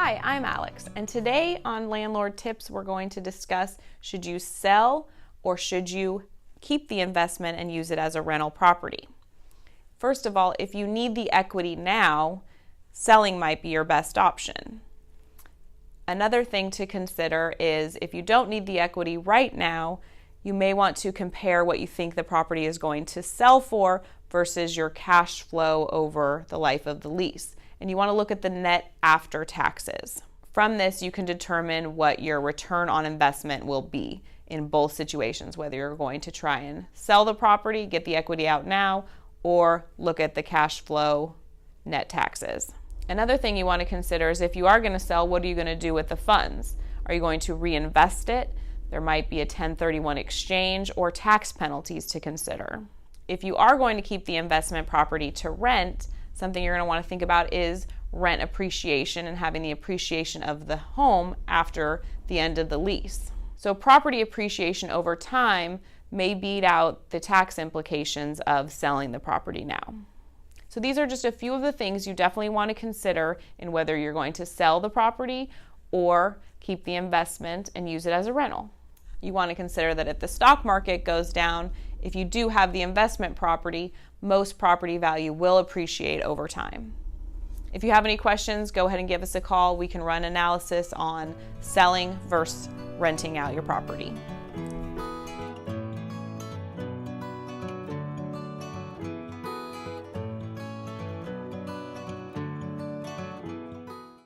Hi, I'm Alex, and today on Landlord Tips we're going to discuss, should you sell or should you keep the investment and use it as a rental property? First of all, if you need the equity now, selling might be your best option. Another thing to consider is if you don't need the equity right now, you may want to compare what you think the property is going to sell for versus your cash flow over the life of the lease. And you want to look at the net after taxes. From this, you can determine what your return on investment will be in both situations, whether you're going to try and sell the property, get the equity out now, or look at the cash flow net taxes. Another thing you want to consider is if you are going to sell, what are you going to do with the funds? Are you going to reinvest it? There might be a 1031 exchange or tax penalties to consider. If you are going to keep the investment property to rent, something you're going to want to think about is rent appreciation and having the appreciation of the home after the end of the lease. So property appreciation over time may beat out the tax implications of selling the property now. So these are just a few of the things you definitely want to consider in whether you're going to sell the property or keep the investment and use it as a rental. You want to consider that if the stock market goes down, if you do have the investment property, most property value will appreciate over time. If you have any questions, go ahead and give us a call. We can run analysis on selling versus renting out your property.